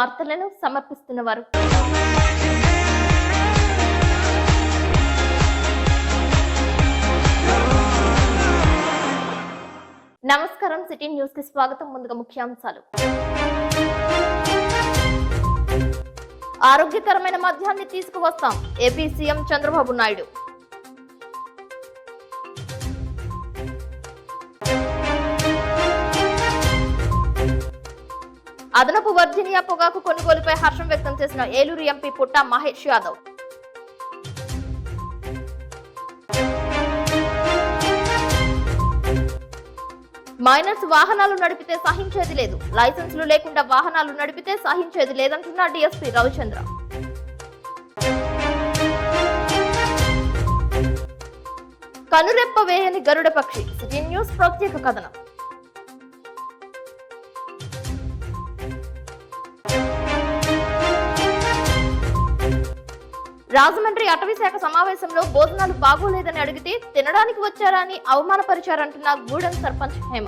వార్తలను సమర్పిస్తున్నవారు నమస్కారం. City news కి స్వాగతం. ముందుగా ముఖ్యాంశాలు. ఆరోగ్యకరమైన మద్యాన్ని తీసుకువస్తాం ఏపీ సీఎం చంద్రబాబు నాయుడు. అదనపు వర్జీనియా పొగాకు కొనుగోలుపై హర్షం వ్యక్తం చేసిన ఏలూరు ఎంపీ పుట్టా మహేష్ యాదవ్. మైనర్స్ వాహనాలు నడిపితే సహించేది లేదు, లైసెన్సులు లేకుండా వాహనాలు నడిపితే సహించేది లేదంటున్న డీఎస్పీ రవిచంద్ర. కనురెప్ప వేయని గరుడ పక్షి. సిటీ న్యూస్ ప్రత్యేక కథనం. రాజమండ్రి అటవీ శాఖ సమావేశంలో భోజనాలు బాగోలేదని అడిగితే తినడానికి వచ్చారని అవమానపరిచారంటున్న గూడెం సర్పంచ్ హేమ.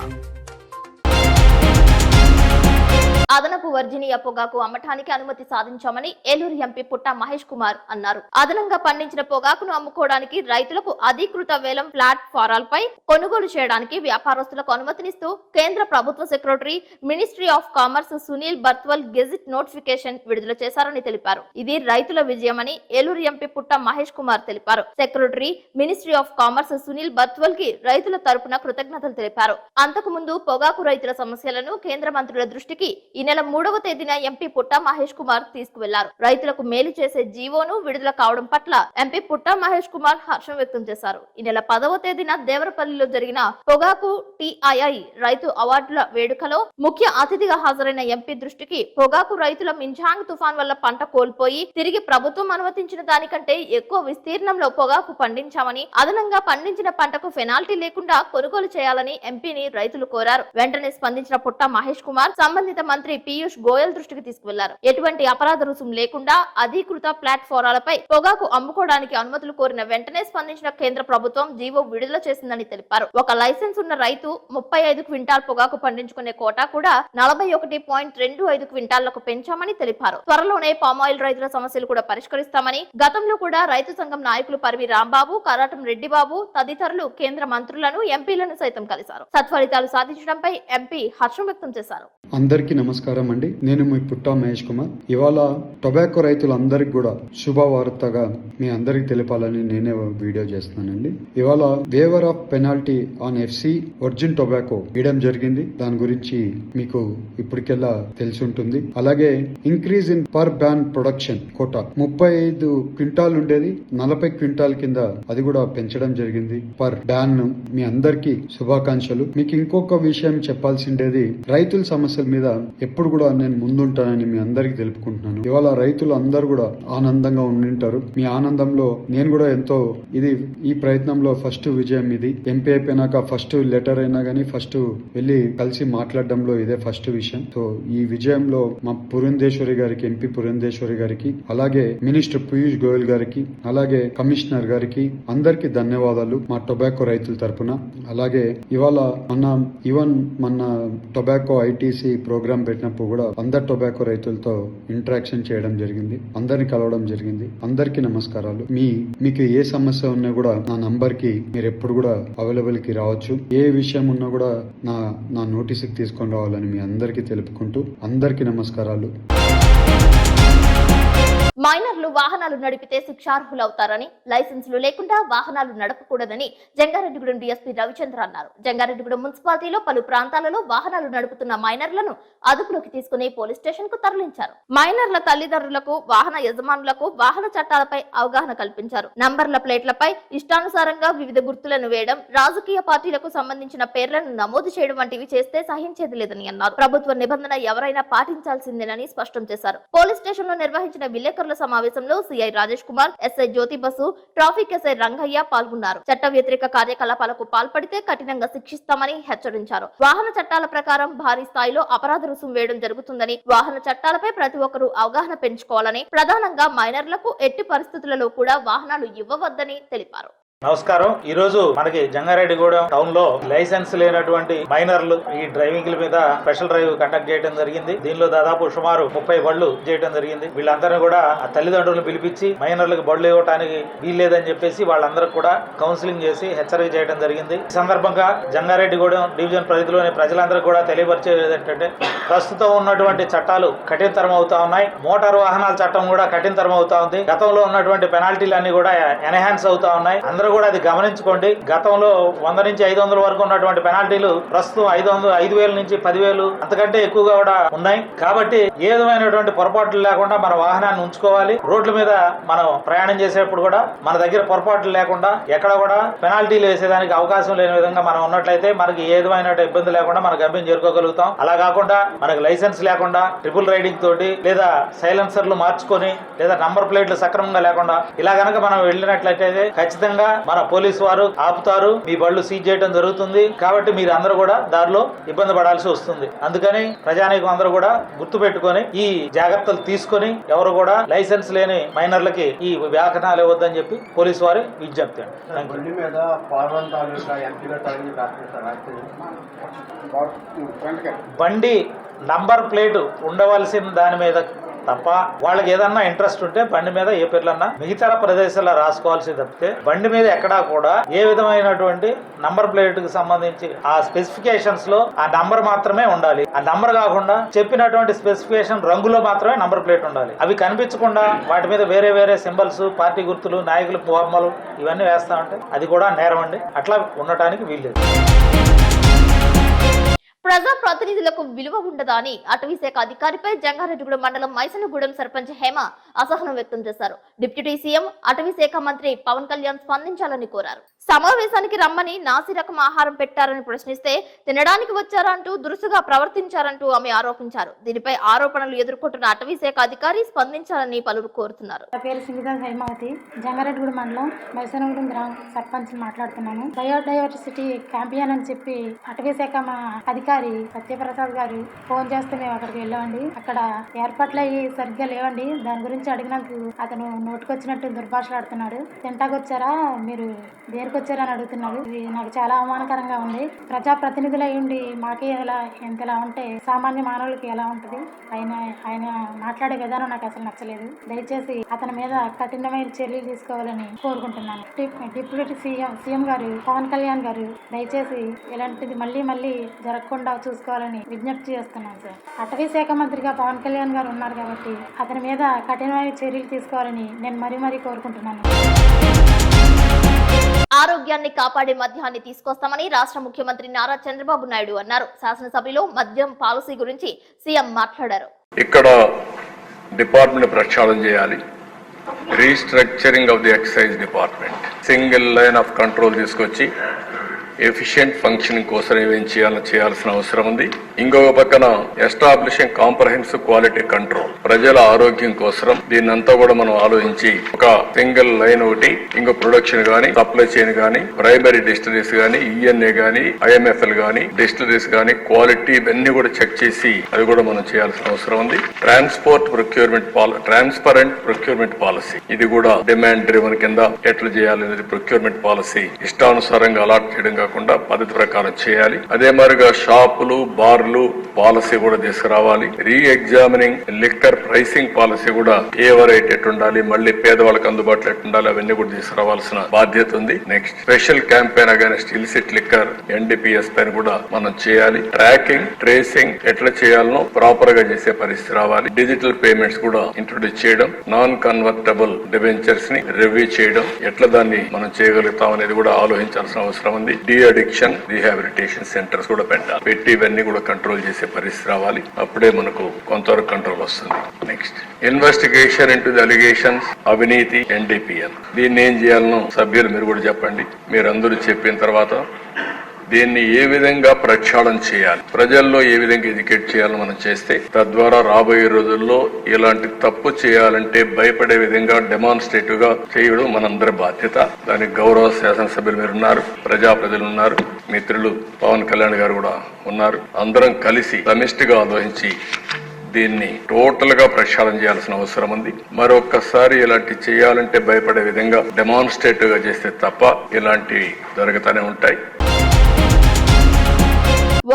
అదనపు వర్జీనియా పొగాకు అమ్మటానికి అనుమతి సాధించామని ఏలూరు ఎంపీ పుట్టా మహేష్ కుమార్ అన్నారు. అదనంగా పండించిన పొగాకును అమ్ముకోవడానికి రైతులకు అధీకృత వేలం ప్లాట్ఫారాలపై కొనుగోలు చేయడానికి వ్యాపారస్తులకు అనుమతినిస్తూ కేంద్ర ప్రభుత్వ secretary ministry of commerce Sunil Barthwal gazette notification విడుదల చేశారని తెలిపారు. ఇది రైతుల విజయమని ఏలూరు ఎంపీ పుట్టా మహేష్ కుమార్ తెలిపారు. Secretary ministry of commerce Sunil Barthwal కి రైతుల తరపున కృతజ్ఞతలు తెలిపారు. అంతకు ముందు పొగాకు రైతుల సమస్యలను కేంద్ర మంత్రుల దృష్టికి ఈ నెల 3వ తేదీన ఎంపీ పుట్టా మహేష్ కుమార్ తీసుకువెళ్లారు. రైతులకు మేలు చేసే జీవోను విడుదల కావడం పట్ల ఎంపీ పుట్టా మహేష్ కుమార్ హర్షం వ్యక్తం చేశారు. ఈ నెల 10వ తేదీన దేవరపల్లిలో జరిగిన పొగాకు టిఐఐ రైతు అవార్డుల వేడుకలో ముఖ్య అతిథిగా హాజరైన ఎంపీ దృష్టికి పొగాకు రైతుల మింజాంగ్ తుఫాన్ వల్ల పంట కోల్పోయి తిరిగి ప్రభుత్వం అనుమతించిన దానికంటే ఎక్కువ విస్తీర్ణంలో పొగాకు పండించామని, అదనంగా పండించిన పంటకు పెనాల్టీ లేకుండా కొనుగోలు చేయాలని ఎంపీని రైతులు కోరారు. వెంటనే స్పందించిన పుట్టా మహేష్ కుమార్ సంబంధిత మంత్రి పీయూష్ గోయల్ దృష్టికి తీసుకువెళ్లారు. ఎటువంటి అపరాధ రుసుం లేకుండా అధీకృత ప్లాట్ఫారాలపై పొగాకు అమ్ముకోవడానికి అనుమతులు కోరిన వెంటనే స్పందించిన కేంద్ర ప్రభుత్వం జీవో విడుదల చేసిందని తెలిపారు. ఒక లైసెన్స్ ఉన్న రైతు 35 క్వింటాల్ పొగాకు పండించుకునే కోటా కూడా 41.25 క్వింటాళ్లకు పెంచామని తెలిపారు. త్వరలోనే పామాయిల్ రైతుల సమస్యలు కూడా పరిష్కరిస్తామని, గతంలో కూడా రైతు సంఘం నాయకులు పరివి రాంబాబు, కరాటం రెడ్డిబాబు తదితరులు కేంద్ర మంత్రులను, ఎంపీలను సైతం కలిశారు. సత్ఫలితాలు సాధించడంపై ఎంపీ హర్షం వ్యక్తం చేశారు. అందరికీ నమస్కారం అండి. నేను మీ పుట్టా మహేష్ కుమార్. ఇవాళ టొబాకో రైతులందరికీ కూడా శుభవార్తగా మీ అందరికి తెలిపాలని నేనే వీడియో చేస్తున్నానండి. ఇవాళ waiver of penalty on FC origin tobacco వేయడం జరిగింది. దాని గురించి మీకు ఇప్పటికెల్లా తెలిసి ఉంటుంది. అలాగే increase in per barn production quota 35 quintal ఉండేది 40 క్వింటాల్ కింద అది కూడా పెంచడం జరిగింది పర్ బ్యాన్. మీ అందరికీ శుభాకాంక్షలు. మీకు ఇంకొక విషయం చెప్పాల్సిండేది, రైతుల సమస్యల మీద ఎప్పుడు కూడా నేను ముందుంటానని మీ అందరికి తెలుపుకుంటున్నాను. ఇవాళ రైతులు అందరూ కూడా ఆనందంగా ఉండింటారు. మీ ఆనందంలో నేను కూడా ఎంతో ఈ ప్రయత్నంలో ఫస్ట్ విజయం ఇది. ఎంపీ అయిపోయినాక ఫస్ట్ లెటర్ అయినా గానీ ఫస్ట్ వెళ్లి కలిసి మాట్లాడడంలో ఇదే ఫస్ట్ విషయం. సో ఈ విజయంలో మా పురంధేశ్వరి గారికి, ఎంపీ పురంధేశ్వరి గారికి, అలాగే మినిస్టర్ పీయూష్ గోయల్ గారికి, అలాగే కమిషనర్ గారికి అందరికి ధన్యవాదాలు మా టొబాకో రైతుల తరపున. అలాగే ఇవాళ మన టొబాకో ఐటీసీ ప్రోగ్రామ్ పెట్టినప్పుడు కూడా అందరు టొబాకో రైతులతో ఇంటరాక్షన్ చేయడం జరిగింది, అందరిని కలవడం జరిగింది. అందరికీ నమస్కారాలు. మీకు ఏ సమస్య ఉన్నా కూడా నా నంబర్ కి మీరు ఎప్పుడు కూడా అవైలబుల్ కి రావచ్చు. ఏ విషయం ఉన్నా కూడా నా నోటీసుకి తీసుకొని రావాలని మీ అందరికీ తెలుపుకుంటూ అందరికీ నమస్కారాలు. మైనర్లు వాహనాలు నడిపితే శిక్షార్హులవుతారని, లైసెన్సులు లేకుండా వాహనాలు నడపకూడదని జంగారెడ్డిగూడెం డీఎస్పీ రవిచంద్ర అన్నారు. జంగారెడ్డిగూడెం మున్సిపాలిటీలో పలు ప్రాంతాలలో వాహనాలు నడుపుతున్న మైనర్లను అదుపులోకి తీసుకుని పోలీస్ స్టేషన్ కు తరలించారు. మైనర్ల తల్లిదండ్రులకు, వాహన యజమానులకు వాహన చట్టాలపై అవగాహన కల్పించారు. నంబర్ల ప్లేట్లపై ఇష్టానుసారంగా వివిధ గుర్తులను వేయడం, రాజకీయ పార్టీలకు సంబంధించిన పేర్లను నమోదు చేయడం వంటివి చేస్తే సహించేది లేదని అన్నారు. ప్రభుత్వ నిబంధన ఎవరైనా పాటించాల్సిందేనని స్పష్టం చేశారు. పోలీస్ స్టేషన్ లో నిర్వహించిన విలేకరుల సమావేశంలో సిఐ రాజేష్ కుమార్, ఎస్ఐ జ్యోతి బసు, ట్రాఫిక్ ఎస్ఐ రంగయ్య పాల్గొన్నారు. చట్ట వ్యతిరేక కార్యకలాపాలకు పాల్పడితే కఠినంగా శిక్షిస్తామని హెచ్చరించారు. వాహన చట్టాల ప్రకారం భారీ స్థాయిలో అపరాధ రుసుం వేయడం జరుగుతుందని, వాహన చట్టాలపై ప్రతి ఒక్కరూ అవగాహన పెంచుకోవాలని, ప్రధానంగా మైనర్లకు ఎట్టి పరిస్థితులలో కూడా వాహనాలు ఇవ్వవద్దని తెలిపారు. నమస్కారం. ఈ రోజు మనకి జంగారెడ్డిగూడెం టౌన్ లో లైసెన్స్ లేనటువంటి మైనర్లు ఈ డ్రైవింగ్ మీద స్పెషల్ డ్రైవ్ కండక్ట్ చేయడం జరిగింది. దీనిలో దాదాపు సుమారు 30 బళ్ళు చేయడం జరిగింది. వీళ్ళందరూ కూడా ఆ తల్లిదండ్రులను పిలిపించి మైనర్లకు బళ్ళు ఇవ్వడానికి వీల్లేదని చెప్పేసి వాళ్ళందరూ కూడా కౌన్సిలింగ్ చేసి హెచ్చరిక చేయడం జరిగింది. ఈ సందర్భంగా జంగారెడ్డిగూడెం డివిజన్ పరిధిలోని ప్రజలందరూ కూడా తెలియపరిచేది ఏంటంటే, ప్రస్తుతం ఉన్నటువంటి చట్టాలు కఠినతరం అవుతా ఉన్నాయి. మోటారు వాహనాల చట్టం కూడా కఠినతరం అవుతా ఉంది. గతంలో ఉన్నటువంటి పెనాల్టీలు అన్ని కూడా ఎన్హాన్స్ అవుతా ఉన్నాయి. అందరూ కూడా అది గమనించుకోండి. గతంలో 100 నుంచి 500 వరకు ఉన్నటువంటి పెనాల్టీలు ప్రస్తుతం 5,000 నుంచి 10,000 అంతకంటే ఎక్కువగా కూడా ఉన్నాయి. కాబట్టి ఏ విధమైనటువంటి పొరపాట్లు లేకుండా మన వాహనాన్ని ఉంచుకోవాలి. రోడ్ల మీద మనం ప్రయాణం చేసేప్పుడు కూడా మన దగ్గర పొరపాట్లు లేకుండా ఎక్కడ కూడా పెనాల్టీలు వేసేదానికి అవకాశం లేని విధంగా మనం ఉన్నట్లయితే మనకి ఏ విధమైన ఇబ్బంది లేకుండా మన గమ్యం చేరుకోగలుగుతాం. అలా కాకుండా మనకు లైసెన్స్ లేకుండా ట్రిపుల్ రైడింగ్ తోటి లేదా సైలెన్సర్లు మార్చుకొని లేదా నంబర్ ప్లేట్లు సక్రమంగా లేకుండా ఇలా గనక మనం వెళ్ళినట్లయితే ఖచ్చితంగా మన పోలీసు వారు ఆపుతారు, మీ బళ్ళు సీజ్ చేయడం జరుగుతుంది. కాబట్టి మీరు అందరూ కూడా దారిలో ఇబ్బంది పడాల్సి వస్తుంది. అందుకని ప్రజానీకం అందరూ కూడా గుర్తు పెట్టుకొని ఈ జాగ్రత్తలు తీసుకొని ఎవరు కూడా లైసెన్స్ లేని మైనర్లకి ఈ వ్యాఖ్యానాలు ఇవ్వద్దని చెప్పి పోలీసు వారి విజ్ఞప్తి. బండి నంబర్ ప్లేట్ ఉండవలసిన దాని మీద తప్ప వాళ్ళకి ఏదన్నా ఇంట్రెస్ట్ ఉంటే బండి మీద ఏ పేర్లన్నా మిగతా ప్రదేశాల్లో రాసుకోవాల్సి తప్పితే బండి మీద ఎక్కడా కూడా ఏ విధమైనటువంటి నంబర్ ప్లేట్ కి సంబంధించి ఆ స్పెసిఫికేషన్స్ లో ఆ నంబర్ మాత్రమే ఉండాలి. ఆ నంబర్ కాకుండా చెప్పినటువంటి స్పెసిఫికేషన్ రంగులో మాత్రమే నంబర్ ప్లేట్ ఉండాలి. అవి కనిపించకుండా వాటి మీద వేరే వేరే సింబల్స్, పార్టీ గుర్తులు, నాయకులు బొమ్మలు ఇవన్నీ వేస్తా ఉంటే అది కూడా నేరం అండి. అట్లా ఉండటానికి వీల్లేదు. ప్రజా ప్రతినిధులకు విలువ ఉండదా అని అటవీ శాఖ అధికారిపై జంగారెడ్డిగూడెం మండలం మైసనగూడెం సర్పంచ్ హేమ అసహనం వ్యక్తం చేశారు. డిప్యూటీ సీఎం అటవీ శాఖ మంత్రి పవన్ కళ్యాణ్ స్పందించాలని కోరారు. సమావేశానికి రమ్మని నాసి రకం ఆహారం పెట్టారని ప్రశ్నిస్తే తినడానికి వచ్చారంటూ దురుసుగా ప్రవర్తించారంటూ ఆమె ఆరోపించారు. దీనిపై ఆరోపణలు ఎదుర్కొంటున్న అటవీ శాఖ అధికారి స్పందించాలని పలువురు కోరుతున్నారు. నా పేరు సింగిదా హేమావతి, జంగారెడ్డిగూడెం మండలం మైసనగూడెం గ్రామ సర్పంచ్ మాట్లాడుతున్నాను. బయోడైవర్సిటీ క్యాంపియన్ అని చెప్పి అటవీ శాఖ మా అధికారి సత్యప్రసాద్ గారు ఫోన్ చేస్తే మేము అక్కడికి వెళ్ళామండి. అక్కడ ఏర్పాట్లు అయ్యి సరిగ్గా లేవండి. దాని గురించి అడిగినందుకు అతను నోటుకొచ్చినట్టు దుర్భాషలాడుతున్నాడు. తింటాకొచ్చారా, మీరు దేనికి వచ్చారని అడుగుతున్నాడు. ఇది నాకు చాలా అవమానకరంగా ఉంది. ప్రజా ప్రతినిధులు అయ్యుండి మాకే ఎంతలా ఉంటే సామాన్య మానవులకి ఎలా ఉంటుంది? ఆయన మాట్లాడే విధానం నాకు అసలు నచ్చలేదు. దయచేసి అతని మీద కఠినమైన చర్యలు తీసుకోవాలని కోరుకుంటున్నాను. డిప్యూటీ సీఎం గారు పవన్ కళ్యాణ్ గారు దయచేసి ఇలాంటిది మళ్ళీ జరగకుండా చూసుకోవాలని విజ్ఞప్తి చేస్తున్నాను సార్. అటవీ శాఖ మంత్రిగా పవన్ కళ్యాణ్ గారు ఉన్నారు కాబట్టి అతని మీద కఠినమైన చర్యలు తీసుకోవాలని నేను మరీ కోరుకుంటున్నాను. ఆరోగ్యాన్ని కాపాడే మద్యాన్ని తీసుకొస్తామని రాష్ట్ర ముఖ్యమంత్రి నారా చంద్రబాబు నాయుడు అన్నారు. శాసనసభలో మద్యం పాలసీ గురించి సీఎం మాట్లాడారు. ఇక్కడ డిపార్ట్మెంట్ ప్రక్షాళన చేయాలి. Restructuring of the excise department, single line of control తీసుకొచ్చి ఎఫిషియెంట్ ఫంక్షనింగ్ కోసం ఏమేం చేయాల్సిన అవసరం ఉంది. ఇంకొక పక్కన ఎస్టాబ్లిషింగ్ కాంప్రహెన్సివ్ క్వాలిటీ కంట్రోల్, ప్రజల ఆరోగ్యం కోసం దీన్నంతా కూడా మనం ఆలోచించి ఒక సింగిల్ లైన్ ఒకటి, ఇంకో ప్రొడక్షన్ గానీ, సప్లై చైన్ గానీ, ప్రైమరీ డిస్టిలరీస్ గానీ, ఈఎన్ఏ గానీ, ఐఎంఎఫ్ఎల్ గానీ, డిస్టిలరీస్ గానీ, క్వాలిటీ ఇవన్నీ కూడా చెక్ చేసి అది కూడా మనం చేయాల్సిన అవసరం ఉంది. ట్రాన్స్పరెంట్ ప్రొక్యూర్మెంట్ పాలసీ, ఇది కూడా డిమాండ్ డ్రివన్ కింద ఎట్లా చేయాలనేది ప్రొక్యూర్మెంట్ పాలసీ ఇష్టానుసారంగా అలాట్ చేయడం కాకుండా పద్ధతి ప్రకారం చేయాలి. అదే మాదిరిగా షాపులు, బార్లు పాలసీ కూడా తీసుకురావాలి. రీ ఎగ్జామినింగ్ లిక్కర్ ప్రైసింగ్ పాలసీ కూడా ఏ వెరైటీ ఎట్టుండాలి, మళ్ళీ పేదవాళ్ళకి అందుబాటులో ఎట్టుండాలి, అవన్నీ కూడా తీసుకురావాల్సిన బాధ్యత ఉంది. Next special campaign against illicit liquor NDPS పైన కూడా మనం చేయాలి. ట్రాకింగ్, ట్రేసింగ్ ఎట్లా చేయాలనో ప్రాపర్ గా చేసే పరిస్థితి రావాలి. డిజిటల్ పేమెంట్స్ కూడా ఇంట్రొడ్యూస్ చేయడం, నాన్ కన్వర్టబుల్ డిబెంచర్స్ ని రివ్యూ చేయడం, ఎట్లా దాన్ని మనం చేయగలుగుతాం అనేది కూడా ఆలోచించాల్సిన అవసరం ఉంది. డి అడిక్షన్ రీహాబిలిటేషన్ సెంటర్స్ కూడా పెట్టి ఇవన్నీ కూడా కంట్రోల్ చేసే పరిస్థితి రావాలి. అప్పుడే మనకు కొంతవరకు కంట్రోల్ వస్తుంది. Next investigation into the allegations, అవినీతి, NDPN దీన్ని ఏం చేయాలనో సభ్యులు మీరు కూడా చెప్పండి. మీరందరూ చెప్పిన తర్వాత దీన్ని ఏ విధంగా ప్రక్షాళన చేయాలి, ప్రజల్లో ఏ విధంగా ఎడ్యుకేట్ చేయాలని మనం చేస్తే తద్వారా రాబోయే రోజుల్లో ఇలాంటి తప్పు చేయాలంటే భయపడే విధంగా డెమాన్స్ట్రేటివ్ గా చేయడం మనందరి బాధ్యత. దానికి గౌరవ శాసనసభ్యులు మీరు ఉన్నారు, ప్రజలు ఉన్నారు, మిత్రులు పవన్ కళ్యాణ్ గారు కూడా ఉన్నారు. అందరం కలిసి సమిష్టిగా ఆలోచించి దీన్ని టోటల్ గా ప్రక్షాళన చేయాల్సిన అవసరం ఉంది. మరొక్కసారి ఇలాంటి చేయాలంటే భయపడే విధంగా డెమాన్స్ట్రేటివ్ గా చేస్తే తప్ప ఇలాంటివి జరుగుతూనే ఉంటాయి.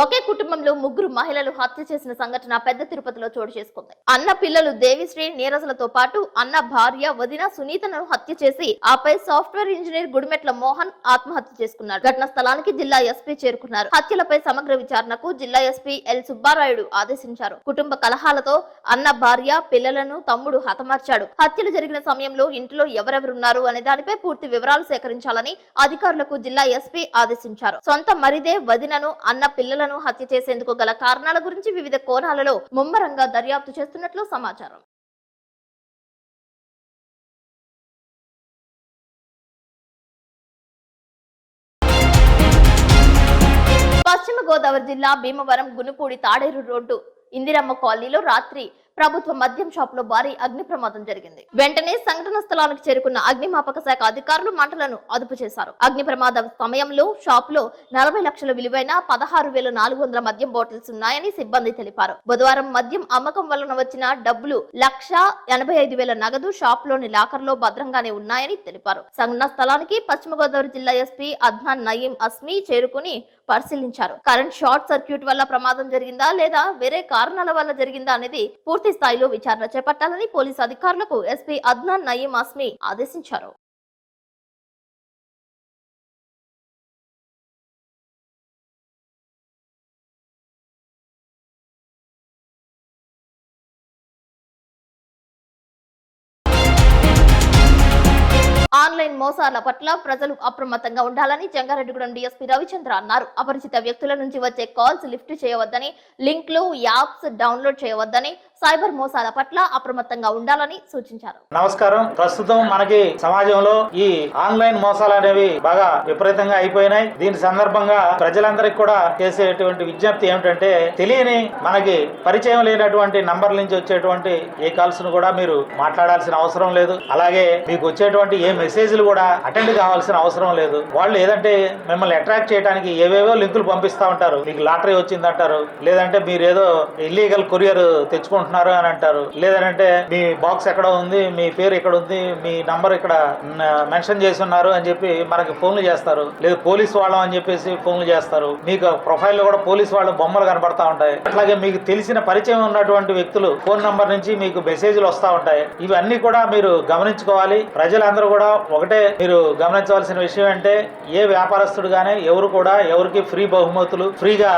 ఒకే కుటుంబంలో ముగ్గురు మహిళలు హత్య చేసిన సంఘటన పెద్ద తిరుపతిలో చోటు చేసుకుంది. అన్న పిల్లలు దేవిశ్రీ, నీరజలతో పాటు అన్న భార్య వదిన సునీతను హత్య చేసి ఆపై సాఫ్ట్వేర్ ఇంజనీర్ గుడిమెట్ల మోహన్ ఆత్మహత్య చేసుకున్నారు. ఘటనా స్థలానికి జిల్లా ఎస్పీ చేరుకున్నారు. హత్యలపై సమగ్ర విచారణకు జిల్లా ఎస్పీ ఎల్ సుబ్బారాయుడు ఆదేశించారు. కుటుంబ కలహాలతో అన్న భార్య, పిల్లలను తమ్ముడు హతమార్చాడు. హత్యలు జరిగిన సమయంలో ఇంట్లో ఎవరెవరున్నారు అనే దానిపై పూర్తి వివరాలు సేకరించాలని అధికారులకు జిల్లా ఎస్పీ ఆదేశించారు. సొంత మరిదే వదినను, అన్న పిల్లలను హత్య చేసేందుకు గల కారణాల గురించి వివిధ కోణాలలో ముమ్మరంగా దర్యాప్తు చేస్తున్నట్లు సమాచారం. పశ్చిమ గోదావరి జిల్లా భీమవరం గునుపూడి తాడేరు రోడ్డు ఇందిరమ్మ కాలనీలో రాత్రి ప్రభుత్వ మద్యం షాప్ లో భారీ అగ్ని ప్రమాదం జరిగింది. వెంటనే సంఘటన స్థలానికి చేరుకున్న అగ్నిమాపక శాఖ అధికారులు మంటలను అదుపు చేశారు. అగ్ని ప్రమాద సమయంలో షాప్ లో 40 లక్షల విలువైన 16,400 మద్యం బాటిల్స్ ఉన్నాయని సిబ్బంది తెలిపారు. బుధవారం మద్యం అమ్మకం వలన వచ్చిన డబ్బులు 1,85,000 నగదు షాప్ లోని లాకర్ లో భద్రంగానే ఉన్నాయని తెలిపారు. సంఘటన స్థలానికి పశ్చిమ గోదావరి జిల్లా ఎస్పీ అద్నాన్ నయీం అస్మీ చేరుకుని పరిశీలించారు. కరెంట్ షార్ట్ సర్క్యూట్ వల్ల ప్రమాదం జరిగిందా లేదా వేరే కారణాల వల్ల జరిగిందా అనేది పూర్తి స్థాయిలో విచారణ చేపట్టాలని పోలీసు అధికారులకు ఎస్పీ అద్నాన్ నయీం అస్మీ ఆదేశించారు. ఆన్లైన్ మోసాల పట్ల ప్రజలు అప్రమత్తంగా ఉండాలని జంగారెడ్డిగూడెం డీఎస్పీ రవిచంద్ర అన్నారు. అపరిచిత వ్యక్తుల నుంచి వచ్చే కాల్స్ లిఫ్ట్ చేయవద్దని, లింక్లు, యాప్స్ డౌన్లోడ్ చేయవద్దని, సైబర్ మోసాల పట్ల అప్రమత్తంగా ఉండాలని సూచించారు. నమస్కారం. ప్రస్తుతం మనకి సమాజంలో ఈ ఆన్లైన్ మోసాలు అనేవి బాగా విపరీతంగా అయిపోయినాయి. దీని సందర్భంగా ప్రజలందరికీ కూడా చేసేటువంటి విజ్ఞప్తి ఏమిటంటే, తెలియని మనకి పరిచయం లేనటువంటి నంబర్ల నుంచి వచ్చేటువంటి ఏ కాల్స్ ను కూడా మీరు మాట్లాడాల్సిన అవసరం లేదు. అలాగే మీకు వచ్చేటువంటి ఏ మెసేజ్లు కూడా అటెండ్ కావాల్సిన అవసరం లేదు. వాళ్ళు ఏదంటే మిమ్మల్ని అట్రాక్ట్ చేయడానికి ఏవేవో లింకులు పంపిస్తా ఉంటారు. మీకు లాటరీ వచ్చిందంటారు, లేదంటే మీరు ఏదో ఇల్లీగల్ కొరియర్ తెచ్చుకుంటున్నారు అని అంటారు, లేదంటే మీ బాక్స్ ఎక్కడ ఉంది, మీ పేరు ఇక్కడ ఉంది, మీ నంబర్ ఇక్కడ మెన్షన్ చేసి ఉన్నారు అని చెప్పి మనకి ఫోన్లు చేస్తారు. లేదు పోలీసు వాళ్ళం అని చెప్పేసి ఫోన్లు చేస్తారు. మీకు ప్రొఫైల్ లో కూడా పోలీసు వాళ్ళ బొమ్మలు కనబడతా ఉంటాయి. అట్లాగే మీకు తెలిసిన పరిచయం ఉన్నటువంటి వ్యక్తులు ఫోన్ నంబర్ నుంచి మీకు మెసేజ్లు వస్తూ ఉంటాయి. ఇవన్నీ కూడా మీరు గమనించుకోవాలి. ప్రజలందరూ కూడా ఒకటే మీరు గమనించవలసిన విషయం అంటే, ఏ వ్యాపారస్తుడు గానీ ఎవరు కూడా ఎవరికి ఫ్రీ బహుమతులు, ఫ్రీగా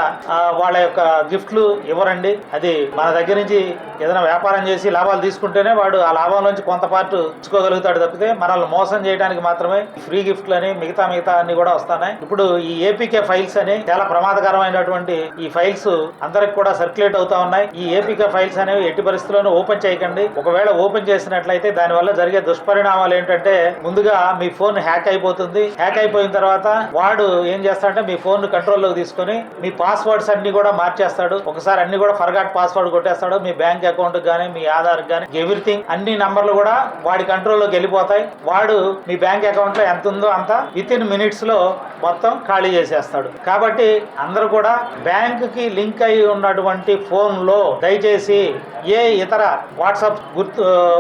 వాళ్ళ యొక్క గిఫ్ట్లు ఇవ్వరండి. అది మన దగ్గర నుంచి ఏదైనా వ్యాపారం చేసి లాభాలు తీసుకుంటేనే వాడు ఆ లాభం నుంచి కొంత పార్ట్ ఇచ్చుకోగలుగుతాడు తప్పితే మనల్ని మోసం చేయడానికి మాత్రమే ఫ్రీ గిఫ్ట్లు అని మిగతా అన్ని కూడా వస్తున్నాయి. ఇప్పుడు ఈ ఏపీకే ఫైల్స్ అని చాలా ప్రమాదకరమైనటువంటి ఈ ఫైల్స్ అందరికి కూడా సర్క్యులేట్ అవుతా ఉన్నాయి. ఈ ఏపీకే ఫైల్స్ అనేవి ఎట్టి పరిస్థితుల్లోనూ ఓపెన్ చేయకండి. ఒకవేళ ఓపెన్ చేసినట్లయితే దాని వల్ల జరిగే దుష్పరిణామాలు ఏంటంటే, ముందుగా మీ ఫోన్ హ్యాక్ అయిపోతుంది. హ్యాక్ అయిపోయిన తర్వాత వాడు ఏం చేస్తాడంటే మీ ఫోన్ కంట్రోల్లోకి తీసుకుని మీ పాస్వర్డ్స్ అన్ని కూడా మార్చేస్తాడు. ఒకసారి అన్ని కూడా ఫర్గాట్ పాస్వర్డ్ కొట్టేస్తాడు. మీ బ్యాంక్ అకౌంట్ గానీ, మీ ఆధార్ గానీ, ఎవ్రీథింగ్ అన్ని నంబర్లు కూడా వాడి కంట్రోల్లోకి వెళ్ళిపోతాయి. వాడు మీ బ్యాంక్ అకౌంట్ లో ఎంత ఉందో అంత విత్ ఇన్ మినిట్స్ లో మొత్తం ఖాళీ చేసేస్తాడు. కాబట్టి అందరూ కూడా బ్యాంక్ కి లింక్ అయి ఉన్నటువంటి ఫోన్ లో దయచేసి ఏ ఇతర వాట్సాప్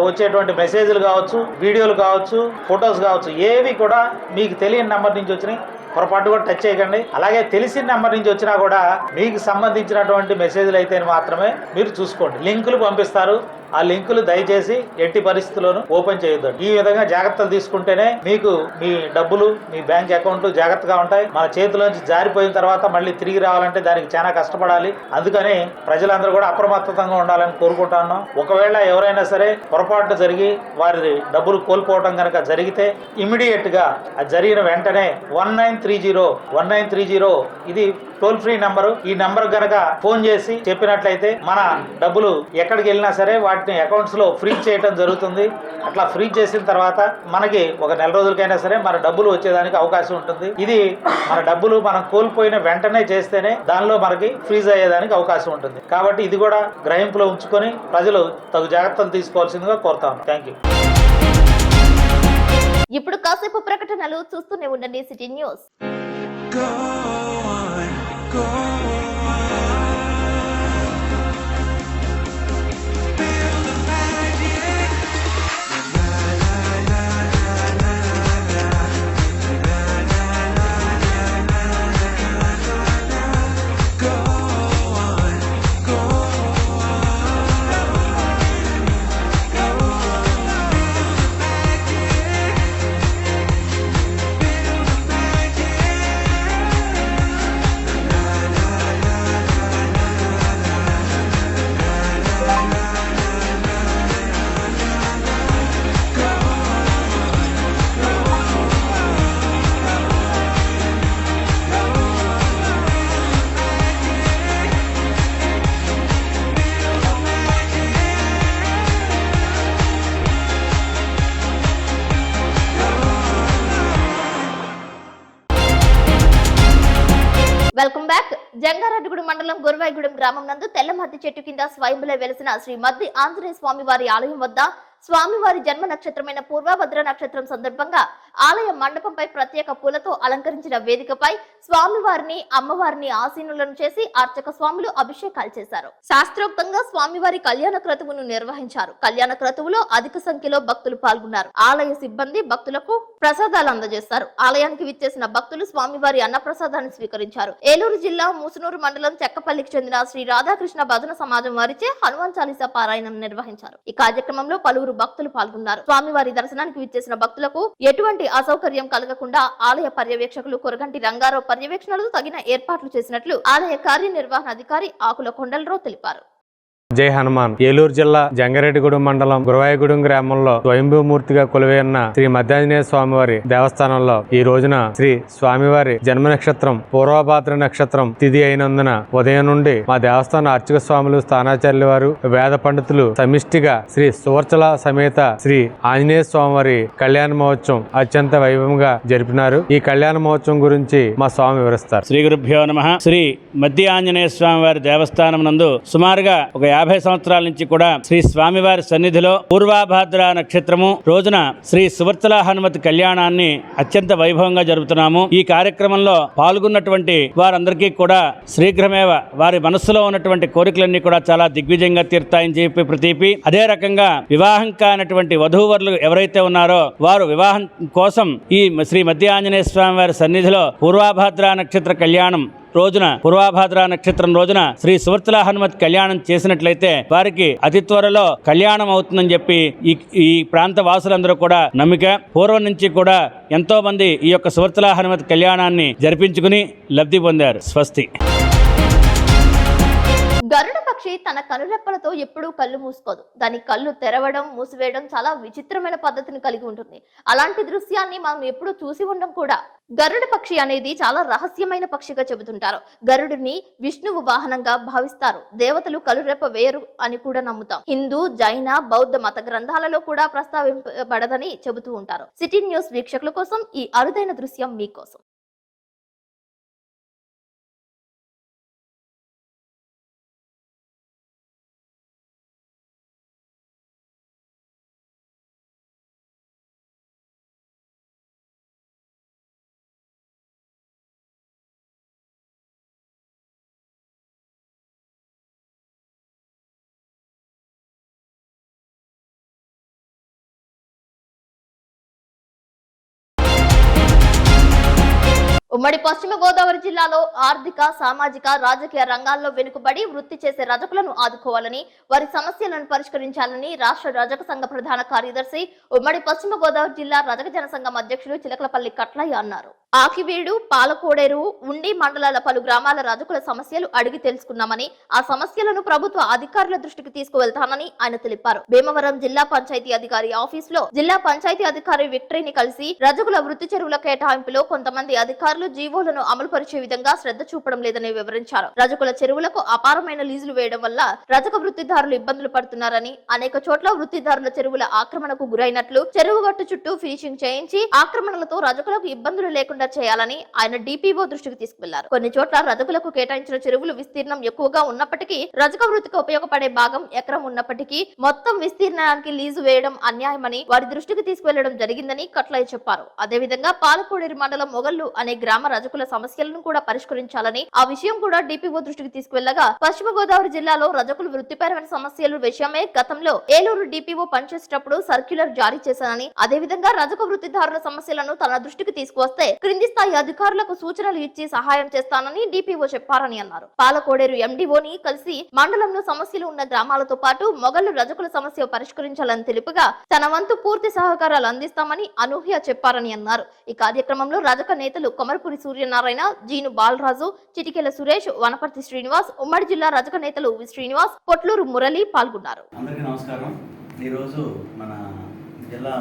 వచ్చేటువంటి మెసేజ్లు కావచ్చు, వీడియోలు కావచ్చు, ఫొటోస్ కావచ్చు, ఏవి కూడా మీకు తెలియని నంబర్ నుంచి వచ్చినాయి పొరపాటు కూడా టచ్ చేయకండి. అలాగే తెలిసిన నెంబర్ నుంచి వచ్చినా కూడా మీకు సంబంధించినటువంటి మెసేజ్లు అయితే మాత్రమే మీరు చూసుకోండి. లింకులు పంపిస్తారు, ఆ లింకులు దయచేసి ఎట్టి పరిస్థితుల్లోనూ ఓపెన్ చేయొద్దు. ఈ విధంగా జాగ్రత్తలు తీసుకుంటేనే మీకు మీ డబ్బులు, మీ బ్యాంక్ అకౌంట్ జాగ్రత్తగా ఉంటాయి. మన చేతిలోంచి జారిపోయిన తర్వాత మళ్ళీ తిరిగి రావాలంటే దానికి చాలా కష్టపడాలి. అందుకని ప్రజలందరూ కూడా అప్రమత్తంగా ఉండాలని కోరుకుంటాను. ఒకవేళ ఎవరైనా సరే పొరపాటు జరిగి వారి డబ్బులు కోల్పోవడం కనుక జరిగితే ఇమీడియట్ గా అది జరిగిన వెంటనే 1930 ఇది టోల్ ఫ్రీ నంబరు. ఈ నంబర్ గనక ఫోన్ చేసి చెప్పినట్లయితే మన డబ్బులు ఎక్కడికి వెళ్ళినా సరే వాటిని అకౌంట్స్ లో ఫ్రీజ్ చేయడం జరుగుతుంది. అట్లా ఫ్రీజ్ చేసిన తర్వాత మనకి ఒక నెల రోజులకైనా సరే మన డబ్బులు వచ్చేదానికి అవకాశం ఉంటుంది. ఇది మన డబ్బులు మనం కోల్పోయిన వెంటనే చేస్తేనే దానిలో మనకి ఫ్రీజ్ అయ్యేదానికి అవకాశం ఉంటుంది. కాబట్టి ఇది కూడా గ్రహింపులో ఉంచుకొని ప్రజలు తగు జాగ్రత్తలు తీసుకోవాల్సిందిగా కోరుతాం. Thank you. ఇప్పుడు కాసేపు ప్రకటనలు చూస్తూనే ఉండండి సిటీ న్యూస్. మండలం గురువాయిగూడెం గ్రామం నందు తెల్లమద్ది చెట్టు కింద స్వయంభులో వెలిసిన శ్రీ మద్ది ఆంజనేయ స్వామి వారి ఆలయం వద్ద స్వామివారి జన్మ నక్షత్రమైన పూర్వభద్ర నక్షత్రం సందర్భంగా ఆలయ మండపంపై ప్రత్యేక పూలతో అలంకరించిన వేదికపై స్వామివారిని అమ్మవారిని ఆసీనులను చేసి అర్చక స్వాములు అభిషేకాలు చేశారు. శాస్త్రోక్తంగా స్వామివారి కళ్యాణ క్రతువును నిర్వహించారు. కళ్యాణ క్రతువులో అధిక సంఖ్యలో భక్తులు పాల్గొన్నారు. ఆలయ సిబ్బంది భక్తులకు ప్రసాదాలు అందజేస్తారు. ఆలయానికి విచ్చేసిన భక్తులు స్వామివారి అన్న ప్రసాదాన్ని స్వీకరించారు. ఏలూరు జిల్లా మూసునూరు మండలం చెక్కపల్లికి చెందిన శ్రీ రాధాకృష్ణ భజన సమాజం వారిచే హనుమాన్ చాలీసా పారాయణం నిర్వహించారు. ఈ కార్యక్రమంలో పలువురు భక్తులు పాల్గొన్నారు. స్వామివారి దర్శనానికి విచ్చేసిన భక్తులకు ఎటువంటి అసౌకర్యం కలగకుండా ఆలయ పర్యవేక్షకులు కొరగంటి రంగారావు పర్యవేక్షణలో తగిన ఏర్పాట్లు చేసినట్లు ఆలయ కార్యనిర్వహణాధికారి ఆకుల కొండలరావు తెలిపారు. జై హనుమాన్. ఏలూరు జిల్లా జంగారెడ్డిగూడెం మండలం గురువాయిగూడెం గ్రామంలో స్వయంభూమూర్తిగా కొలువైన శ్రీ మద్దాంజనేయ స్వామివారి దేవస్థానంలో ఈ రోజున శ్రీ స్వామివారి జన్మ నక్షత్రం పూర్వభాద్ర నక్షత్రం తిథి అయినందున ఉదయం నుండి మా దేవస్థాన అర్చక స్వాములు స్థానాచార్యుల వారు వేద పండితులు సమిష్టిగా శ్రీ సువర్చల సమేత శ్రీ ఆంజనేయ స్వామివారి కళ్యాణ మహోత్సవం అత్యంత వైభవంగా జరిపినారు. ఈ కళ్యాణ మహోత్సవం గురించి మా స్వామి వివరిస్తారు. శ్రీ గురుభ్యో నమః. శ్రీ మద్ది ఆంజనేయ స్వామివారి దేవస్థానం నందు సుమారుగా ఒక 50 సంవత్సరాల నుంచి కూడా శ్రీ స్వామివారి సన్నిధిలో పూర్వభాద్ర నక్షత్రము రోజున శ్రీ సువర్చల హనుమతి కళ్యాణాన్ని అత్యంత వైభవంగా జరుపుతున్నాము. ఈ కార్యక్రమంలో పాల్గొన్నటువంటి వారందరికీ కూడా శీఘ్రమేవ వారి మనస్సులో ఉన్నటువంటి కోరికలన్నీ కూడా చాలా దిగ్విజయంగా తీరుతాయని చెప్పి ప్రతీపి. అదే రకంగా వివాహం కానటువంటి వధూవరులు ఎవరైతే ఉన్నారో వారు వివాహం కోసం ఈ శ్రీ మద్ది ఆంజనేయ స్వామి వారి సన్నిధిలో పూర్వభాద్ర నక్షత్ర కళ్యాణం రోజున పూర్వభాద్ర నక్షత్రం రోజున శ్రీ సువర్చల హనుమతి కళ్యాణం చేసినట్లయితే వారికి అతి త్వరలో కళ్యాణం అవుతుందని చెప్పి ఈ ప్రాంత వాసులందరూ కూడా నమ్మిక. పూర్వం నుంచి కూడా ఎంతో మంది ఈ యొక్క సువర్చల హనుమతి కళ్యాణాన్ని జరిపించుకుని లబ్ధి పొందారు. స్వస్తి. గరుడ పక్షి తన కనురెప్పలతో ఎప్పుడూ కళ్ళు మూసుకోదు. దాని కళ్ళు తెరవడం మూసివేయడం చాలా విచిత్రమైన పద్ధతిని కలిగి ఉంటుంది. అలాంటి దృశ్యాన్ని మనం ఎప్పుడూ చూసి ఉండం కూడా. గరుడ పక్షి అనేది చాలా రహస్యమైన పక్షిగా చెబుతుంటారు. గరుడిని విష్ణువు వాహనంగా భావిస్తారు. దేవతలు కనురెప్ప వేరు అని కూడా నమ్ముతాం. హిందూ, జైన, బౌద్ధ మత గ్రంథాలలో కూడా ప్రస్తావింపబడదని చెబుతూ ఉంటారు. సిటీ న్యూస్ వీక్షకుల కోసం ఈ అరుదైన దృశ్యం మీకోసం. ఉమ్మడి పశ్చిమ గోదావరి జిల్లాలో ఆర్థిక, సామాజిక, రాజకీయ రంగాల్లో వెనుకబడి వృత్తి చేసే రజకులను ఆదుకోవాలని, వారి సమస్యలను పరిష్కరించాలని రాష్ట్ర రజక సంఘ ప్రధాన కార్యదర్శి, ఉమ్మడి పశ్చిమ గోదావరి జిల్లా రజక జనసంఘం అధ్యక్షులు చిలకలపల్లి కట్లయ్య అన్నారు. ఆకివీడు, పాలకోడేరు, ఉండి మండలాల పలు గ్రామాల రజకుల సమస్యలు అడిగి తెలుసుకున్నామని, ఆ సమస్యలను ప్రభుత్వ అధికారుల దృష్టికి తీసుకువెళ్తానని ఆయన తెలిపారు. భీమవరం జిల్లా పంచాయతీ అధికారి ఆఫీస్ లో జిల్లా పంచాయతీ అధికారి విక్టరీని కలిసి రజకుల వృత్తి చెరువుల కేటాయింపులో కొంతమంది అధికారులు జీవోలను అమలు పరిచే విధంగా శ్రద్ధ చూపడం లేదని వివరించారు. రజకుల చెరువులకు అపారమైన లీజులు వేయడం వల్ల రజక వృత్తిదారులు ఇబ్బందులు పడుతున్నారని, అనేక చోట్ల వృత్తిదారుల చెరువుల ఆక్రమణకు గురైనట్లు, చెరువు గట్టు చుట్టూ ఫినిషింగ్ చేయించి ఆక్రమణలతో రజకులకు ఇబ్బందులు లేకుండా చేయాలని ఆయన డిపిఓ దృష్టికి తీసుకువెళ్లారు. కొన్ని చోట్ల రజకులకు కేటాయించిన చెరువులు విస్తీర్ణం ఎక్కువగా ఉన్నప్పటికీ, రజక వృత్తికి ఉపయోగపడే భాగం ఎకరం ఉన్నప్పటికీ మొత్తం విస్తీర్ణానికి లీజు వేయడం అన్యాయమని వారి దృష్టికి తీసుకువెళ్లడం జరిగిందని కట్లయ్య చెప్పారు. అదేవిధంగా పాలకోడేరు మండలం మొగళ్లు అనే గ్రామ రజకుల సమస్యలను కూడా పరిష్కరించాలని, ఆ విషయం కూడా డిపిఓ దృష్టికి తీసుకువెళ్లగా, పశ్చిమ గోదావరి జిల్లాలో రజకులు వృత్తిపరమైన సమస్యల విషయమే గతంలో ఏలూరు డిపిఓ పనిచేసేటప్పుడు సర్క్యులర్ జారీ చేశానని, అదేవిధంగా రజక వృత్తిదారుల సమస్యలను తన దృష్టికి తీసుకువస్తే క్రింది స్థాయి అధికారులకు సూచనలు ఇచ్చి సహాయం చేస్తానని డిపిఓ చెప్పారని అన్నారు. పాలకోడేరు ఎండిఓని కలిసి మండలంలో సమస్యలు ఉన్న గ్రామాలతో పాటు మొగళ్లు రజకుల సమస్య పరిష్కరించాలని తెలుపుగా, తన వంతు పూర్తి సహకారాలు అందిస్తామని అనూహ్య చెప్పారని అన్నారు. ఈ కార్యక్రమంలో రజక నేతలు కొమరపురి సూర్యనారాయణ, జీను బాలరాజు, చిటికెల సురేష్, వనపర్తి శ్రీనివాస్, ఉమ్మడి జిల్లా రజక నేతలు శ్రీనివాస్, పొట్లూరు మురళి పాల్గొన్నారు. అందరికీ నమస్కారం. ఈరోజు మన జిల్లా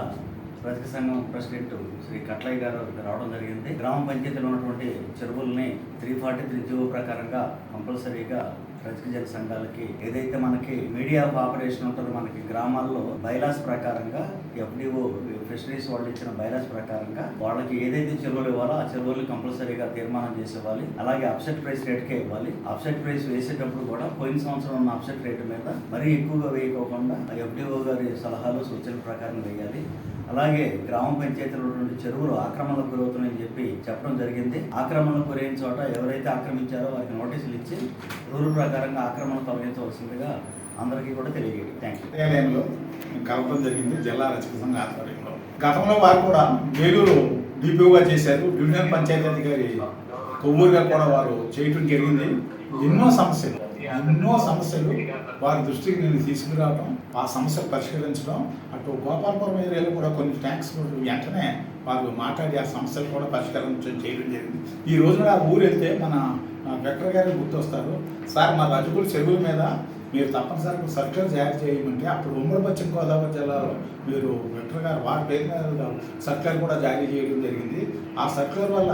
రజక సంఘం ప్రెసిడెంట్ శ్రీ కట్లయ్య గారు రావడం జరిగింది. గ్రామ పంచాయతీలో ఉన్నటువంటి చెరువుల్ని 343 జీవో ప్రకారంగా కంపల్సరీగా రజక జన సంఘాలకి ఏదైతే మనకి మీడియా ఆఫ్ ఆపరేషన్ ఉంటుందో మనకి గ్రామాల్లో బైలాస్ ప్రకారంగా FDO ఫిషరీస్ వాళ్ళు ఇచ్చిన బైలాస్ ప్రకారంగా వాళ్ళకి ఏదైతే చెరువులు ఇవ్వాలో ఆ చెరువులు కంపల్సరీగా తీర్మానం చేసేవాలి. అలాగే అప్సెట్ ప్రైస్ రేట్కే ఇవ్వాలి. అప్సెట్ ప్రైస్ వేసేటప్పుడు కూడా పోయిన సంవత్సరం ఉన్న అప్సెట్ రేటు మీద మరీ ఎక్కువగా వేయకోకుండా FDO గారి సలహాలు సూచనల ప్రకారం వేయాలి. అలాగే గ్రామ పంచాయతీలో ఉన్నటువంటి చెరువులు ఆక్రమణకు గురవుతున్నాయని చెప్పి చెప్పడం జరిగింది. ఆక్రమణకు గురైన చోట ఎవరైతే ఆక్రమించారో వారికి నోటీసులు ఇచ్చి రూల్ ప్రకారంగా ఆక్రమణ తొలగించవలసిందిగా అందరికీ కూడా తెలియజేయండి. Thank you. కార్యాలయంలో కలపడం జరిగింది జిల్లా రజక సంఘ ఆధ్వర్యంలో. గతంలో వారు కూడా వేలూరు DPOగా చేశారు. డివిజనల్ పంచాయతీ అధికారి కొవ్వూరుగా కూడా వారు చేయటం జరిగింది. ఎన్నో సమస్యలు వారి దృష్టికి నేను తీసుకురావడం, ఆ సమస్యలు పరిష్కరించడం, అటు గోపాలపురం ఏరియాలో కూడా కొన్ని ట్యాంక్స్ వెంటనే వారు మాట్లాడి ఆ సమస్యలు కూడా పరిష్కరించడం చేయడం జరిగింది. ఈ రోజున ఆ ఊరు వెళ్తే మన వెంకట గారు గుర్తొస్తారు. సార్ మా రజకుల చెరువుల మీద మీరు తప్పనిసరిగా సర్క్యులర్ జారీ చేయమంటే అప్పుడు ఉమ్మడి పశ్చిమ గోదావరి జిల్లాలో మీరు వెంకట గారు వారి పేరు మీద సర్క్యులర్ కూడా జారీ చేయడం జరిగింది. ఆ సర్క్యులర్ వల్ల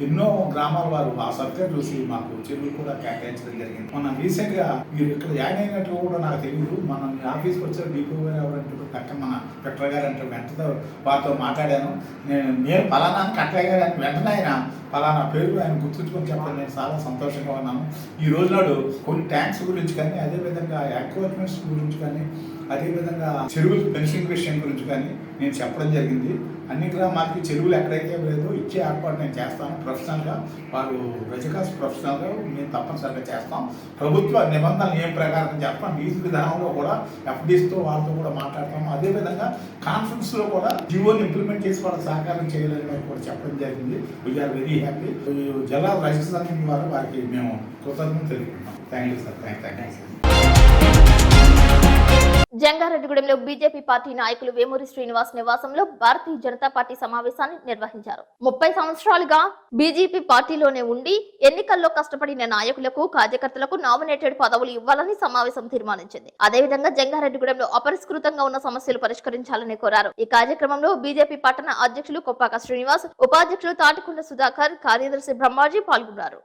ఎన్నో గ్రామాల వారు ఆ సర్క్యులర్ చూసి మాకు చెరువులు కూడా కేటాయించడం జరిగింది. మన రీసెంట్గా మీరు ఇక్కడ జాయిన్ అయినట్లు కూడా నాకు తెలియదు. మనం ఆఫీస్కి వచ్చారు DPO గారు ఎవరంటే పక్కన మన వెంకట గారు అంటే వెంటనే వారితో మాట్లాడాను. నేను ఫలానా కట్లయ్య గారు అని వెంటనే ఆయన ఫలానా పేరు ఆయన గుర్తుంచుకొని చెప్పడం నేను చాలా సంతోషంగా ఉన్నాను. ఈ రోజు నాడు కొన్ని ట్యాంక్స్ గురించి కానీ, అదేవిధంగా అక్వాట్మెంట్స్ గురించి కానీ, అదేవిధంగా చెరువులు ఫెన్సింగ్ విషయం గురించి కానీ నేను చెప్పడం జరిగింది. అన్ని గ్రామాలకి చెరువులు ఎక్కడైతే లేదో ఇచ్చే ఏర్పాటు నేను చేస్తాను. ప్రొఫెషనల్గా వారు రజకాస్ ప్రొఫెషనల్గా మేము తప్పనిసరిగా చేస్తాం. ప్రభుత్వ నిబంధనలు ఏం ప్రకారం చేస్తాం, నీతి విధానంలో కూడా FDSతో వాళ్ళతో కూడా మాట్లాడతాము. అదేవిధంగా కాన్ఫరెన్స్లో కూడా జీవోని ఇంప్లిమెంట్ చేసి వాళ్ళకి సహకారం చేయాలని కూడా చెప్పడం జరిగింది. We're very happy. జిల్లా రజక సంఘం ద్వారా వారికి మేము కృతజ్ఞతలు తెలుపుకుంటాం. Thank you sir. Thank you. జంగారెడ్డిగూడెంలో బీజేపీ పార్టీ నాయకులు వేమూరి శ్రీనివాస్ నివాసంలో భారతీయ జనతా పార్టీ సమావేశాన్ని నిర్వహించారు. 30 సంవత్సరాలుగా బీజేపీ పార్టీలోనే ఉండి ఎన్నికల్లో కష్టపడిన నాయకులకు, కార్యకర్తలకు నామినేటెడ్ పదవులు ఇవ్వాలని సమావేశం తీర్మానించింది. అదేవిధంగా జంగారెడ్డిగూడెంలో అపరిష్కృతంగా ఉన్న సమస్యలు పరిష్కరించాలని కోరారు. ఈ కార్యక్రమంలో బీజేపీ పట్టణ అధ్యక్షులు కొప్పాక శ్రీనివాస్, ఉపాధ్యక్షులు తాటికొండ సుధాకర్, కార్యదర్శి బ్రహ్మాజీ పాల్గొన్నారు.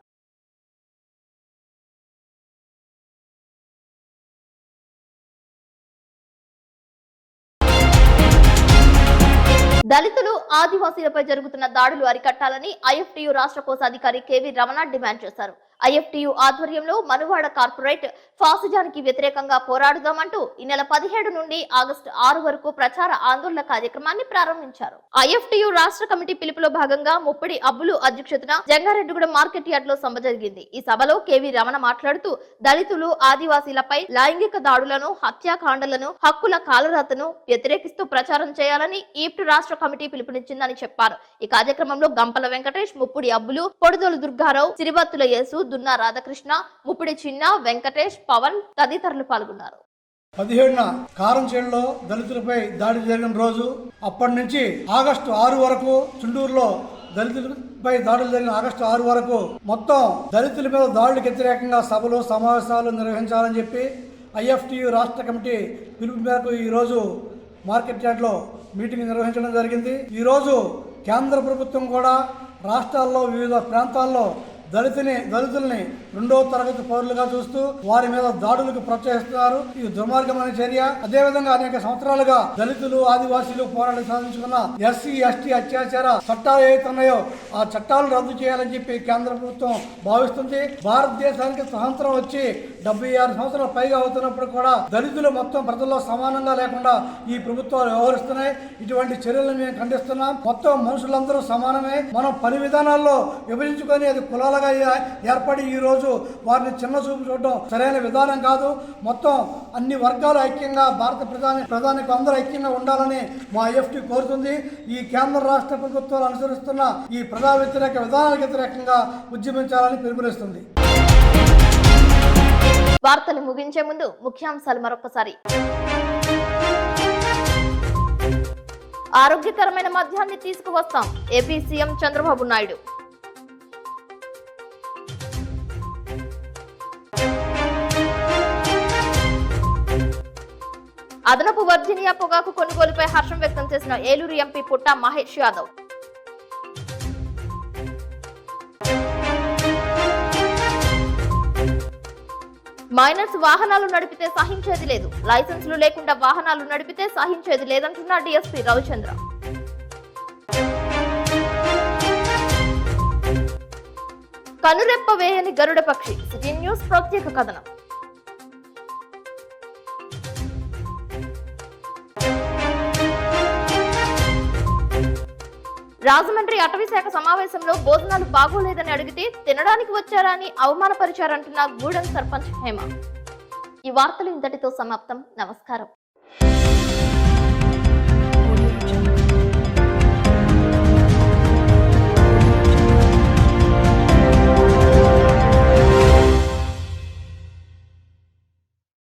దళితులు, ఆదివాసీలపై జరుగుతున్న దాడులు అరికట్టాలని IFTU రాష్ట్ర కోశాధికారి KV రమణ డిమాండ్ చేశారు. IFTU ఆధ్వర్యంలో మనువాడ కార్పొరేట్ ఫాసిజానికి వ్యతిరేకంగా పోరాడుదామంటూ ఈ నెల 17 నుండి ఆగస్టు 6 వరకు ప్రచార ఆందోళన కార్యక్రమాన్ని ప్రారంభించారు. IFTU రాష్ట్ర కమిటీ పిలుపులో భాగంగా ముప్పిడి అబ్బులు అధ్యక్షతన జంగారెడ్డిగూడెం మార్కెట్ యార్డ్ లో సభ జరిగింది. ఈ సభలో KV రమణ మాట్లాడుతూ దళితులు, ఆదివాసీలపై లైంగిక దాడులను, హత్యాకాండలను, హక్కుల కాలరాతను వ్యతిరేకిస్తూ ప్రచారం చేయాలని ఈప్ట్ రాష్ట్ర కమిటీ పిలుపునిచ్చిందని చెప్పారు. ఈ కార్యక్రమంలో గంపల వెంకటేష్, ముప్పిడి అబ్బులు, పొడిదోలు దుర్గారావు, సిరిబత్తుల యేసు, దున్నా రాధాకృష్ణ, ముప్పిడి చిన్న, వెంకటేష్, పవన్ తదితరులు పాల్గొన్నారు. 17న కారంచేడులో దళితులపై దాడి జరిగిన రోజు, అప్పటి నుంచి ఆగస్టు 6 వరకు చుండూరులో దళితులపై దాడులు జరిగిన ఆగస్టు 6 వరకు మొత్తం దళితుల మీద దాడులకు వ్యతిరేకంగా సభలు, సమావేశాలు నిర్వహించాలని చెప్పి IFTU రాష్ట్ర కమిటీ పిలుపు మేరకు ఈరోజు మార్కెట్ యార్డ్లో మీటింగ్ నిర్వహించడం జరిగింది. ఈరోజు కేంద్ర ప్రభుత్వం కూడా రాష్ట్రాల్లో వివిధ ప్రాంతాల్లో దళితుల్ని 2వ తరగతి పౌరులుగా చూస్తూ వారి మీద దాడులకు ప్రోత్సహిస్తున్నారు. ఇది దుర్మార్గమైన చర్య. అదేవిధంగా అనేక సంవత్సరాలుగా దళితులు, ఆదివాసీలు పోరాడి సాధించుకున్న SC, ST అత్యాచార చట్టాలు ఏవైతున్నాయో ఆ చట్టాలను రద్దు చేయాలని చెప్పి కేంద్ర ప్రభుత్వం భావిస్తుంది. భారతదేశానికి స్వతంత్రం వచ్చి 76 సంవత్సరాలు పైగా అవుతున్నప్పుడు కూడా దళితులు మొత్తం ప్రజల్లో సమానంగా లేకుండా ఈ ప్రభుత్వాలు వ్యవహరిస్తున్నాయి. ఇటువంటి చర్యలను మేము ఖండిస్తున్నాం. మొత్తం మనుషులందరూ సమానమే. మనం పని విధానాల్లో విభజించుకొని అది కులాల ఏర్పడి ఈ రోజు వారిని చిన్న చూపు చూడడం సరైన విధానం కాదు. మొత్తం అన్ని వర్గాలు ఐక్యంగా భారత ప్రధానికి అందరూ ఐక్యంగా ఉండాలని మా IFT కోరుతుంది. ఈ కేంద్ర రాష్ట్ర ప్రభుత్వాలు అనుసరిస్తున్న ఈ ప్రజా వ్యతిరేక విధానాలకు వ్యతిరేకంగా ఉద్యమించాలని పిలుపునిస్తుంది. వార్తలు ముగించే ముందు ముఖ్యాంశాలు మరొకసారి. ఆరోగ్యకరమైన మద్యాన్ని తీసుకువస్తాం, ఏపీ సీఎం చంద్రబాబు నాయుడు. అదనపు వర్జీనియా పొగాకు కొనుగోలుపై హర్షం వ్యక్తం చేసిన ఏలూరు ఎంపీ పుట్టా మహేష్ యాదవ్. మైనర్స్ వాహనాలు నడిపితే సహించేది లేదు, లైసెన్సులు లేకుండా వాహనాలు నడిపితే సహించేది లేదంటున్న డీఎస్పీ రవిచంద్ర. కనురెప్ప వేయని గరుడ పక్షి, సిటీ న్యూస్ ప్రత్యేక కథనం. రాజమండ్రి అటవీ శాఖ సమావేశంలో భోజనాలు బాగోలేదని అడిగితే తినడానికి వచ్చారని అవమానపరిచారంటున్న గూడెం సర్పంచ్ హేమ. ఈ వార్తలు ఇంతటితో సమాప్తం. నమస్కారం.